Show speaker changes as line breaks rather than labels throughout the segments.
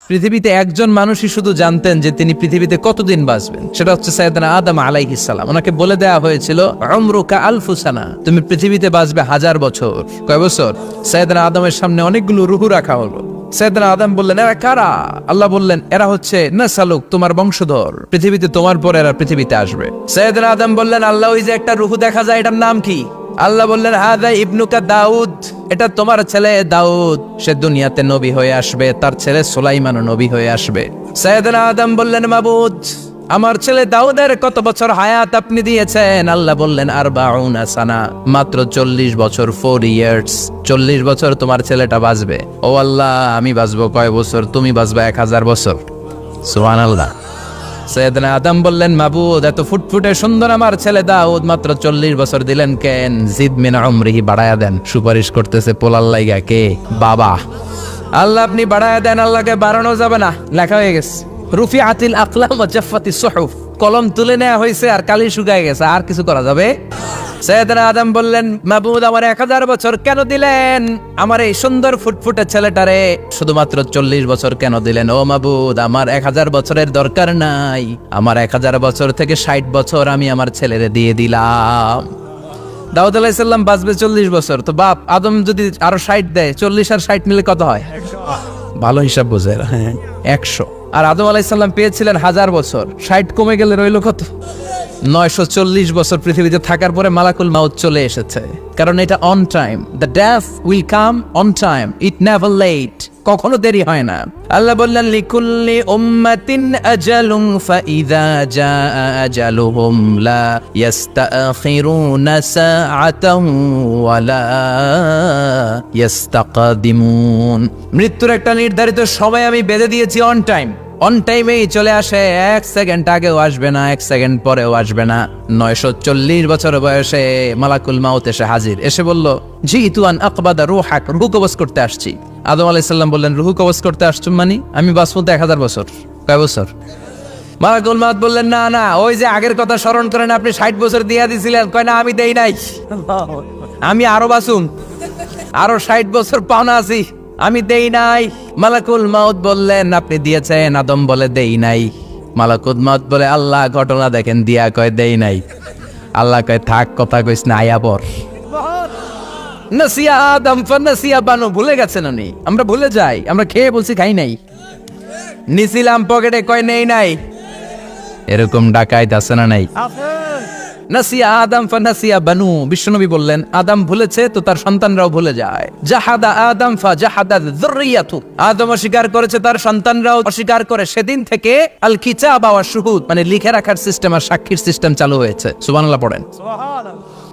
পৃথিবীতে একজন মানুষই শুধু জানতেন যে তিনি পৃথিবীতে কতদিন বাঁচবেন, সেটা হচ্ছে সাইয়েদনা আদম আলাইহিস সালাম। ওনাকে বলে দেওয়া হয়েছিল উমরুকা আলফু সানা, তুমি পৃথিবীতে বাঁচবে 1000 বছর। কয় বছর? সাইয়েদনা আদমের সামনে অনেকগুলো রূহ রাখা হলো। সাইয়েদনা আদম বললেন, এরা কারা? আল্লাহ বললেন, এরা হচ্ছে নাসালুক, তোমার বংশধর, পৃথিবীতে তোমার পরে এরা পৃথিবীতে আসবে। সাইয়েদনা আদম বললেন, আল্লাহ ওই যে একটা রূহ দেখা যায়, এটার নাম কি? আল্লাহ বললেন, হাদা ইবনুকা দাউদ, এটা তোমার ছেলে দাউদ, সে দুনিয়াতে নবী হয়ে আসবে, তার ছেলে সুলাইমানও নবী হয়ে আসবে। সাইয়েদনা আদম বললেন, মাবুদ, আমার ছেলে দাউদের কত বছর হায়াত আপনি দিয়েছেন? আল্লাহ বললেন, 40 সানা, মাত্র 40 বছর, 4 ইয়ার্স, 40 বছর তোমার ছেলেটা বাঁচবে। ও আল্লাহ, আমি বাঁচবো কয় বছর? তুমি বাঁচবা 1000 বছর। সুবহানাল্লাহ। সাইয়েদনা আদম বললেন, মাবুদ, এত ফুটফুটে সুন্দর আমার ছেলে দাউদ, মাত্র 40 বছর দিলেন কেন? জিদ মিন উমরিহি, বাড়ায়া দেন। সুপারিশ করতেছে পোলার লাইগা কে? বাবা। আল্লাহ আপনি বাড়ায়া দেন, আল্লাহকে বাড়ানো যাবে না। লেখা হয়ে গেছে, রুফিআতিল আকলাম ওয়া জাফফাতিস সুহুফ, কলম তুলে নেওয়া হয়েছে আর কালি শুকায় গেছে, আর কিছু করা যাবে? সাইয়েদনা আদম বললেন, মাবুদ, আমার 1000 বছর কেন দিলেন? আমার এই সুন্দর ফুটফুটে ছেলেটারে শুধুমাত্র 40 বছর কেন দিলেন? ও মাবুদ, আমার 1000 বছরের দরকার নাই, আমার 1000 বছর থেকে 60 বছর আমি আমার ছেলেরে দিয়ে দিলাম। দাউদ আলাইহিস সালাম বাঁচবে 40 বছর, তো বাপ আদম যদি আরো 60 দেয়, 40 আর 60 মিলে কত হয়? ভালো হিসাব বোঝে, 100। আর আদম আলাইহিস সালাম পেয়েছিলেন 1000 বছর, 60 কমে গেলে রইল কত? 940 বছর পৃথিবীতে থাকার পরে মালাকুল মাউত চলে এসেছে, কারণ এটা on time. The death will come on time, it never late, কখনো দেরি হয় না। আল্লাহ বললেন, লিকুল্লি উম্মাতিন আজালুন ফাইযা জাআ আজালুহুম লা ইস্তাখিরুনা সাআতান ওয়া লা ইস্তাকদিমুন। মৃত্যুর একটা নির্ধারিত সময় আমি বেঁধে দিয়েছি, অন টাইম, অন টাইমেই চলে আসে, 1 সেকেন্ড আগেও আসবে না, 1 সেকেন্ড পরেও আসবে না। 940 বছর বয়সে মালাকুল মাউত এসে হাজির, এসে বলল, জিতু আন আকবাদা রূহাক, রূহ কবজ করতে আসছি। আদম আলাইহিস সালাম বললেন, রূহ কবজ করতে আসছো মানে? আমি বাঁচবো 1000 বছর। কয় বছর? মালাকুল মাউত বললেন, না না, ওই যে আগের কথা স্মরণ করেন, আপনি 60 বছর দিয়া দিছিলেন। কয় না, আমি দেই নাই, আমি আরো বাঁচুম, আরো 60 বছর পাওনা আছি, আমি দেই নাই। মালাকুল মাউত বললেন, আপনি দিয়েছেন। আদম বলে, দেই নাই। মালাকুল মাউত বলে, আল্লাহ ঘটনা দেখেন, দিয়া কয় দেই নাই। আল্লাহ কয়, থাক, কথা কইস না, আয়া পর। নাসিয়া আদম ফানাসিয়া বানু, ভুলে গেছেন উনি। আমরা ভুলে যাই, আমরা খেয়ে বলছি খাই নাই, নিছিলাম পকেটে, কয় নেই নাই। এরকম ডাকাইত আছে না নাই? নাসিয়া আদম ফানাসিয়া বানু, বিশ্বনবী বললেন, আদম ভুলেছে তো তার সন্তানরাও ভুলে যায়। জাহাদা আদম ফাজাহাদা যুররিয়াতু, আদম অস্বীকার করেছে, তার সন্তানরাও অস্বীকার করে। সেদিন থেকে আল কিতাব ওয়া শুহুদ, মানে লিখে রাখার সিস্টেম আর সাক্ষীর সিস্টেম চালু হয়েছে। সুবহানাল্লাহ পড়েন।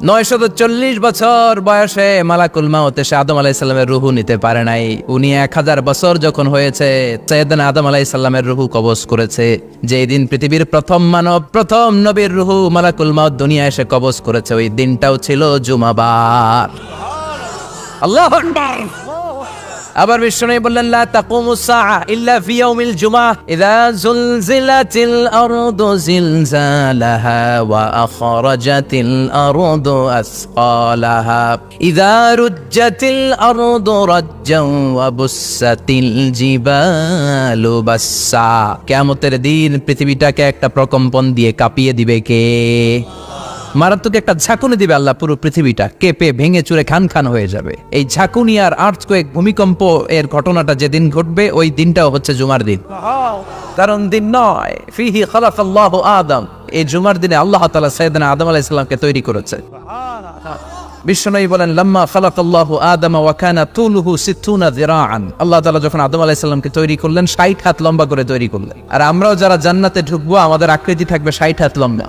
940 বছর বয়সে মালাকুল মাউত এসে আদম আলাইহিস সালামের রূহ নিতে পারে নাই। উনি 1000 বছর যখন হয়েছে, সাইয়েদনা আদম আলাইহিস সালামের রূহ কবজ করেছে। যেই দিন পৃথিবীর প্রথম মানব, প্রথম নবীর রূহ মালাকুল মাউত দুনিয়া এসে কবজ করেছে, ওই দিনটাও ছিল জুমাবার। আল্লাহু আকবার। আবার বিশ্বনবী বললেন, লা তাকুমুস সাআ ইল্লা ফি ইয়াউমিল জুমআহ, ইযা যুলজিলাতিল আরদু জিলজালাহা ওয়া আখরাজাতিল আরদু আসকালাহা, ইযা রুজ্জাতিল আরদু রাজ্জান ওয়া বুসাতিল জিবালু বাসসা। কিয়ামতের দিন পৃথিবীটাকে একটা প্রকম্পন দিয়ে কাঁপিয়ে দিবে কে? মারাত্মক একটা ঝাঁকুনি দিবে আল্লাহ, পুরো পৃথিবীটা কেঁপে ভেঙে চুরে খান খান হয়ে যাবে। এই ঝাঁকুনি আর আর্থকোয়েক, ভূমিকম্প এর ঘটনাটা যেদিন ঘটবে, ওই দিনটাও হচ্ছে জুমার দিন। কারণ দিন নয়, ফিহি খালাকাল্লাহু আদম, এই জুমার দিনে আল্লাহ তাআলা সাইয়েদনা আদম আলাইহিস সালামকে তৈরি করেছে। বিশ্বনবী বলেন, লাম্মা খালাকাল্লাহু আদম ওয়া কানা তুলুহু 60 যিরাআন, আল্লাহ তাআলা যখন আদম আলাইহিস সালামকে তৈরি করলেন, 60 হাত লম্বা করে তৈরি করলেন। আর আমরাও যারা জান্নাতে ঢুকবো, আমাদের আকৃতি থাকবে 60 হাত লম্বা।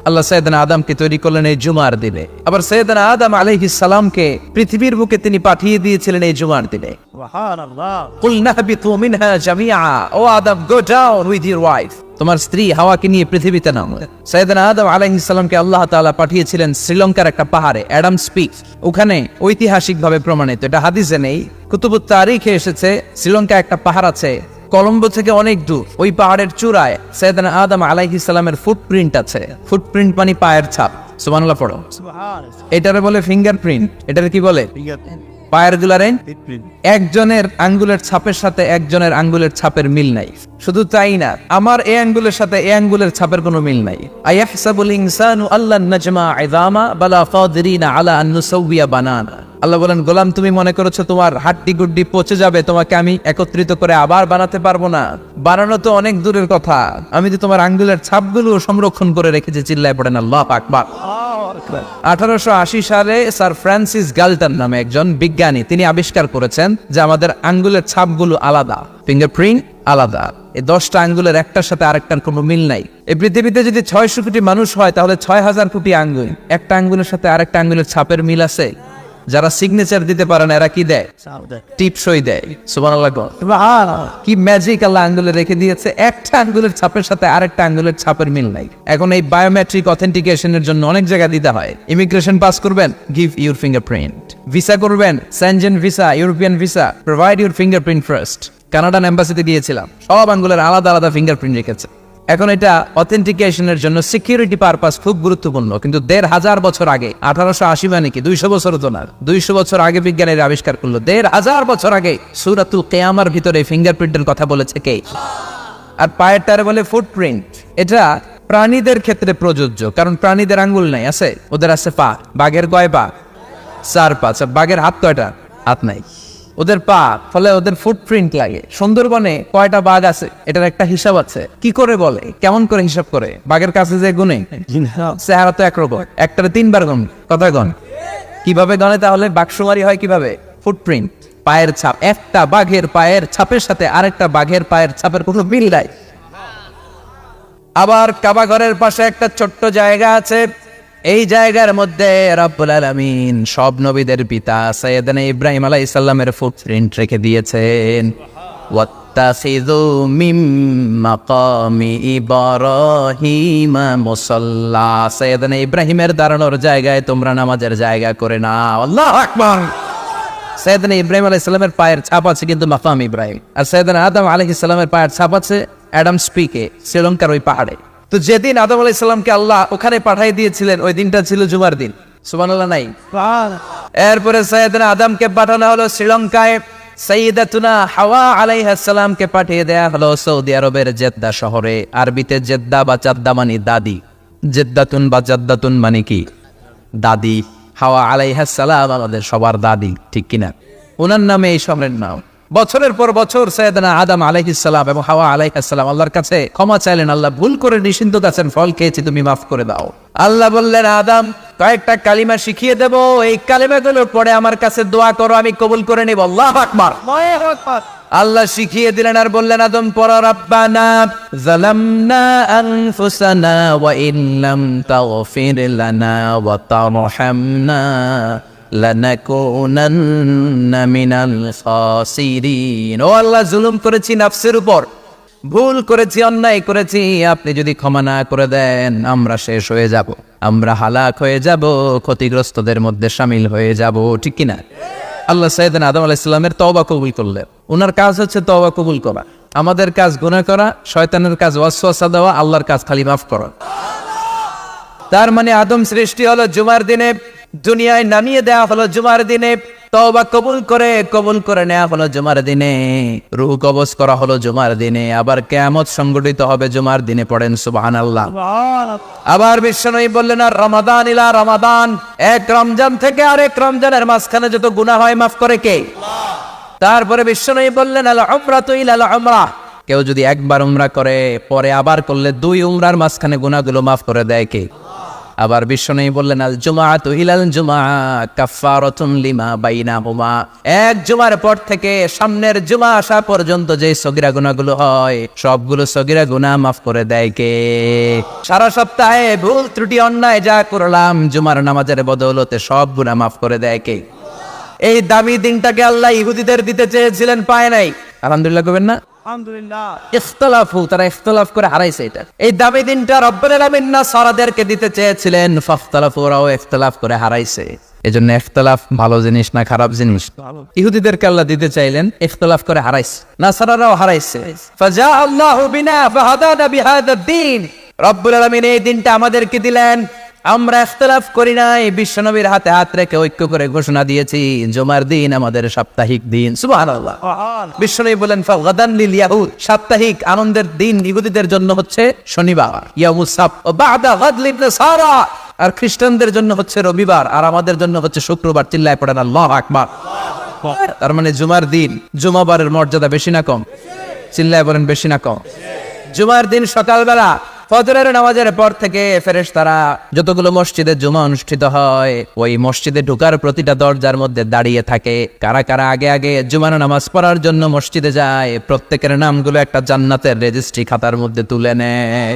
আল্লাহ সাইয়েদনা আদমকে তৈরি করলেন এই জুমার দিনে। আবার সাইয়েদনা আদম আলাইহিস সালামকে পৃথিবীর বুকে তিনি পাঠিয়ে দিয়েছিলেন এই জুমার দিনে। সুবহানাল্লাহ। কুল নাহবিতু মিনহা জামিআ, O Adam, go down with your wife, তোমার স্ত্রী হাওয়াকে নিয়ে পৃথিবীতে নামো। সাইয়েদনা আদম আলাইহিস সালামকে আল্লাহ তাআলা পাঠিয়েছিলেন শ্রীলঙ্কার একটা পাহাড়ে, অ্যাডামস পিক। ওখানে ঐতিহাসিকভাবে প্রমাণিত, এটা হাদিসে নেই, কুতুবুত তারিখে এসেছে। শ্রীলঙ্কায় একটা পাহাড় আছে, কলম্বো থেকে অনেক দূর। ওই পাহাড়ের চূড়ায় সাইয়েদনা আদম আলাইহিস সালামের ফুটপ্রিন্ট আছে। ফুটপ্রিন্ট মানে পায়ের ছাপ। সুবহানাল্লাহ পড়ো। এটারে বলে ফিঙ্গারপ্রিন্ট। এটারে কি বলে? পায়ের দুলারে একজনের আঙ্গুলের ছাপের সাথে একজনের আঙ্গুলের ছাপের মিল নাই। শুধু তাই না, আমার এই আঙ্গুলের সাথে এই আঙ্গুলের ছাপের কোনো মিল নাই। আয়াহসাবুল ইনসানু আল্লান নাজমা ইযামা বালা কাদিরিনা আলা আন নুসাউইয়া বানানা। আল্লাহ বলেন, গোলাম তুমি মনে করেছো তোমার হাড্ডি গুড্ডি পচে যাবে, তোমাকে আমি একত্রিত করে আবার বানাতে পারবো না? বানানো তো অনেক দূরের কথা, আমি তো তোমার আঙ্গুলের ছাপগুলো সংরক্ষণ করে রেখেছি। চিল্লায় পড়েন আল্লাহু আকবার। 1880 সালে স্যার ফ্রান্সিস গালটন নামে একজন বিজ্ঞানী, তিনি আবিষ্কার করেছেন যে আমাদের আঙ্গুলের ছাপগুলো আলাদা, ফিঙ্গারপ্রিন্ট আলাদা। এই 10টা আঙ্গুলের একটার সাথে আরেকটার কোনো মিল নাই। এই পৃথিবীতে যদি 600 কোটি মানুষ হয় তাহলে 6000 কোটি আঙ্গুল, একটা আঙ্গুলের সাথে আরেকটা আঙ্গুলের ছাপের মিল আছে? যারা সিগনেচার দিতে পারে না এরা কি দেয়? টিপসই দেয়। সুবহানাল্লাহ। কি ম্যাজিক আল্লাহ আঙ্গুলে রেখে দিয়েছে, একটা আঙ্গুলের ছাপের সাথে আরেকটা আঙ্গুলের ছাপের মিল নাই। এখন এই বায়োমেট্রিক অথেন্টিকেশনের জন্য অনেক জায়গা দিতে হয়। ইমিগ্রেশন পাস করবেন, গিভ ইউর ফিঙ্গারপ্রিন্ট। ভিসা করবেন, Schengen visa, European visa, provide your fingerprint first. Canadian এম্বাসিতে গিয়েছিলাম, সব আঙ্গুলের আলাদা আলাদা ফিঙ্গারপ্রিন্ট রেখেছে। এখন এটা অথেন্টিকেশনের জন্য সিকিউরিটি পারপাস খুব গুরুত্বপূর্ণ, কিন্তু 1500 বছর আগে, 1880 মানে কি 200 বছর তো না, 200 বছর আগে বিজ্ঞানীরা আবিষ্কার করলো। 1500 বছর আগে সূরাতুল কিয়ামার ভিতরে ফিঙ্গারপ্রিন্টের কথা বলেছে কে? আর পায়েরটারে বলে ফুটপ্রিন্ট। এটা প্রাণীদের ক্ষেত্রে প্রযোজ্য, কারণ প্রাণীদের আঙ্গুল নাই, আছে? ওদের আছে পা। বাঘের কয় পা? 4 পা। বাঘের হাত কয়টা? হাত নাই। ওদের পা, ফলে ওদের ফুটপ্রিন্ট লাগে। সুন্দরবনে কয়টা বাঘ আছে এটার একটা হিসাব আছে। কি করে বলে, কেমন করে হিসাব করে? বাঘের কাছে যে গুনে, চেহারা তো একরকম, একটারে 3 বার গুণ। কথা গণ কিভাবে গণে তাহলে? বাঘসুমারি হয় কিভাবে? ফুটপ্রিন্ট, পায়ের ছাপ। একটা বাঘের পায়ের ছাপের সাথে আরেকটা বাঘের পায়ের ছাপের কোনো মিল নাই। আবার কাবা ঘরের পাশে একটা ছোট্ট জায়গা আছে, এই জায়গার মধ্যে রব্বুল আলামিন সব নবীদের পিতা সাইয়েদনা ইব্রাহিম আলাইহিস সালামের ফুটপ্রিন্ট রেখে দিয়েছেন। ওয়াত্তাখিযু মিম মাকামি ইব্রাহিম মুসাল্লা। সাইয়েদনা ইব্রাহিমের দাঁড়ানোর জায়গায় তোমরা নামাজের জায়গা করে নাও। আল্লাহু আকবার। সাইয়েদনা ইব্রাহিম আলাইহিস সালামের পায়ের ছাপ আছে কিন্তু মাকাম ইব্রাহিম, আর সাইয়েদনা আদম আলাইহিস সালামের পায়ের ছাপ আছে অ্যাডামস পিকে, শ্রীলঙ্কার ওই পাহাড়ে। তো যেদিন আদম আলাইহিস সালামকে আল্লাহ ওখানে পাঠিয়ে দিয়েছিলেন, ওই দিনটা ছিল জুমার দিন। সুবহানাল্লাহ নাই? এরপরে সাইয়েদনা আদমকে পাঠানো হলো শ্রীলঙ্কায়, সাইয়্যিদাতুনা হাওয়া আলাইহিস সালামকে পাঠিয়ে দেয়া হলো সৌদি আরবের জেদ্দা শহরে। আরবিতে জেদ্দা বা জাদ্দা মানে দাদি, জেদ্দাতুন বা জাদ্দাতুন মানে কি? দাদি। হাওয়া আলাইহিস সালাম আমাদের সবার দাদি, ঠিক কিনা? ওনার নামে এই শহরের নাম। বছরের পর বছর সাইয়েদনা আদম আলাইহিস সালাম এবং হাওয়া আলাইহিস সালাম আল্লাহর কাছে ক্ষমা চাইলেন, আল্লাহ ভুল করে নিষিদ্ধ গাছের ফল খেয়েছি, তুমি মাফ করে দাও। আল্লাহ বললেন, আদম কয়েকটা কালিমা শিখিয়ে দেব, এই কালিমাগুলোর পরে আমার কাছে দোয়া করো, আমি কবুল করে নেব। আল্লাহু আকবার। আল্লাহ শিখিয়ে দিলেন আর বললেন, আদম পড়ো, রাব্বানা যালামনা আনফুসানা ওয়া ইল্লাম তাগফির লানা ওয়া তারহামনা লানাকুনান্না মিনাল খাসিরিন। ও আল্লাহ, জুলুম করেছি নাফসের উপর, ভুল করেছি, অন্যায় করেছি, আপনি যদি ক্ষমা না করে দেন আমরা শেষ হয়ে যাব, আমরা হালাক হয়ে যাব, ক্ষতিগ্রস্তদের মধ্যে শামিল হয়ে যাব, ঠিক কিনা? আল্লাহ সাইয়েদনা আদম আলাইহিস সালামের তওবা কবুল করলেন। ওনার কাজ হচ্ছে তওবা কবুল করা। আমাদের কাজ গুনাহ করা, শয়তানের কাজ ওয়াসওয়াসা দেওয়া, আল্লাহর কাজ খালি মাফ করা। তার মানে আদম সৃষ্টি হলো জুমার দিনে, দুনিয়ায় নামিয়ে দেওয়া হলো জুমার দিনে, তওবা কবুল করে নেওয়া হলো জুমার দিনে, রূহ কবজ করা হলো জুমার দিনে, আবার কিয়ামত সংগঠিত হবে জুমার দিনে। পড়েন সুবহানাল্লাহ। আবার বিশ্বনবী বললেন, আর রমাদান ইলা রমাদান, এক রমজান থেকে আরেক রমজানের মাঝখানে যত গুনাহ হয় মাফ করে কে? তারপরে বিশ্বনবী বললেন, আল উমরাতু ইলাল উমরাহ, কেউ যদি একবার উমরা করে পরে আবার করলে 2 উমরার মাঝখানে গুনাহগুলো মাফ করে দেয় কে? আবার বিশ্বনবী বললেন, আল জুমআতু ইলাল জুমআ কাফফারাতুন লিমা বাইনাহুমা, এক জুমার পর থেকে সামনের জুমা আসা পর্যন্ত যে সগীরা গুনাহগুলো হয় সবগুলো সগীরা গুনাহ মাফ করে দেয় কে? সারা সপ্তাহে ভুল ত্রুটি অন্যায় যা করলাম জুমার নামাজের বদৌলতে সব গুনাহ মাফ করে দেয় কে? এই দামি দিনটাকে আল্লাহ ইহুদিদের দিতে চেয়েছিলেন, পায় নাই। আলহামদুলিল্লাহ করবেন না? আলহামদুলিল্লাহ। ইখতিলাফু, তারা ইখতিলাফ করে হারাইছে এটা। এই দামি দিনটা রব্বুল আলামিন নাসারাদেরকে দিতে চেয়েছিলেন, ফাখতালাফু, ওরাও ইখতিলাফ করে হারাইছে। এজন্য ইখতিলাফ ভালো জিনিস না খারাপ জিনিস? ইহুদিদেরকে আল্লাহ দিতে চাইলেন, ইখতিলাফ করে হারাইছে, নাসারারাও হারাইছে। ফাজা আল্লাহু বিনা ফাহাদানা বিহাদা দ্বীন, রব্বুল আলামিন এই দিনটা আমাদেরকে দিলেন, আমরা ইখতিলাফ করি নাই, বিশ্বনবীর হাতে হাত রেখে ঐক্য করে ঘোষণা দিয়েছি জুমার দিন আমাদের সাপ্তাহিক দিন। সুবহানাল্লাহ। বিশ্বনবী বলেন ফাগাদান লিল ইয়াহুদ, সাপ্তাহিক আনন্দের দিন ইহুদিদের জন্য হচ্ছে শনিবার, ইয়াউমুস সাbt, ও বাদা গাদ লিন নাসারা, আর খ্রিস্টানদের জন্য হচ্ছে রবিবার, আর আমাদের জন্য হচ্ছে শুক্রবার। চিল্লায় পড়েন আল্লাহু আকবার। তার মানে জুমার দিন, জুমাবারের মর্যাদা বেশি না কম? চিল্লায় বলেন বেশি না কম? জুমার দিন সকালবেলা ফজরের নামাজের পর থেকে ফেরেশতারা যতগুলো মসজিদে জুমা অনুষ্ঠিত হয় ওই মসজিদে ঢোকার প্রতিটা দরজার মধ্যে দাঁড়িয়ে থাকে। কারা কারা আগে আগে জুমার নামাজ পড়ার জন্য মসজিদে যায়, প্রত্যেকের নামগুলো একটা জান্নাতের রেজিস্ট্রি খাতার মধ্যে তুলে নেয়।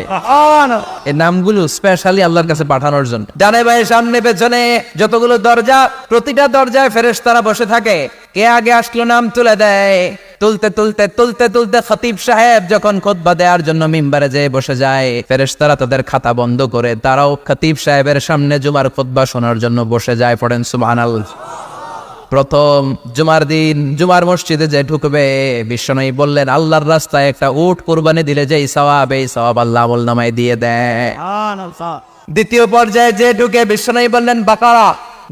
এই নামগুলো স্পেশালি আল্লাহর কাছে পাঠানোর জন্য। ডানে বাঁয়ে সামনে পেছনে যতগুলো দরজা, প্রতিটা দরজায় ফেরেশতারা বসে থাকে। কে আগে আসলো নাম তুলে দেয়। তুলতে তুলতে তুলতে তুলতে খতিব সাহেব যখন খুতবা দেওয়ার জন্য মিম্বারে যেয়ে বসে যায়, ফেরেশতারা তাদের খাতা বন্ধ করে তারাও খতিব সাহেবের সামনে জুমার খুতবা শোনার জন্য বসে যায়। পড়েন সুবহানাল্লাহ। প্রথম জুমার দিন জুমার মসজিদে যে ঢুকবে, বিশ্বনবী বললেন আল্লাহর রাস্তায় একটা উট কুরবানি দিলে যেই সওয়াব, এই সওয়াব আল্লাহ আমলনামায় দিয়ে দেয়। দ্বিতীয় পর্যায়ে যে ঢুকে, বিশ্বনবী বললেন বাকারা,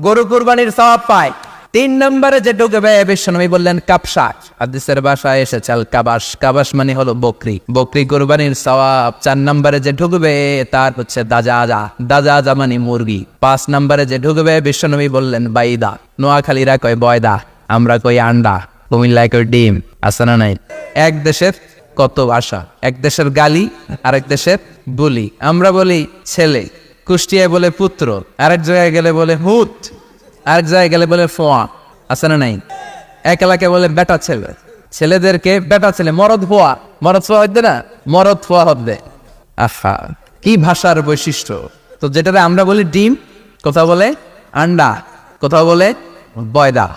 গরু কুরবানির সওয়াব পায়। 3 নম্বরে যে ঢুকবে, বিশ্বনবী বললেন কাবশা, হাদিসের ভাষায় এসেছে আল কাবাস, কাবাস মানে হলো বকরি, বকরি কুরবানির সওয়াব। 4 নম্বরে যে ঢুকবে তার হচ্ছে দাজাজা, দাজাজা মানে মুরগি। 5 নম্বরে যে ঢুকবে, বিশ্বনবী বললেন বাইদা, নোয়াখালীরা কয় বয়দা, আমরা কই আন্ডা, কুমিল্লায় কই ডিম। আছে না নাই? এক দেশের কত ভাষা, এক দেশের গালি আরেক দেশের বলি। আমরা বলি ছেলে, কুষ্টিয়ায় বলে পুত্র, আরেক জায়গায় গেলে বলে হুত, আরেক জায়গায় গেলে বলে ফোয়া। আছে না নাই? এক এলাকায় বলে বেটা ছেলে, ছেলেদেরকে বেটা ছেলে, মরদ ফোয়া, মরদ ফোয়া হইতে না, মরদ ফোয়া হবে। আহা, কি ভাষার বৈশিষ্ট্য। তো যেটা আমরা বলি ডিম, কোথাও বলে আন্ডা, কোথাও বলে বয়দা।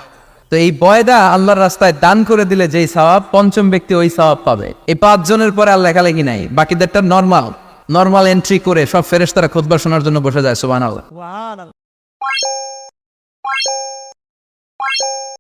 তো এই বয়দা আল্লাহর রাস্তায় দান করে দিলে যেই সওয়াব, পঞ্চম ব্যক্তি ওই সওয়াব পাবে। এই 5 জনের পরে আর লেখালেখি নাই, বাকিদেরটা নরমাল এন্ট্রি করে সব ফেরেশতারা খুতবা শোনার জন্য বসে যায়। সুবহানাল্লাহ।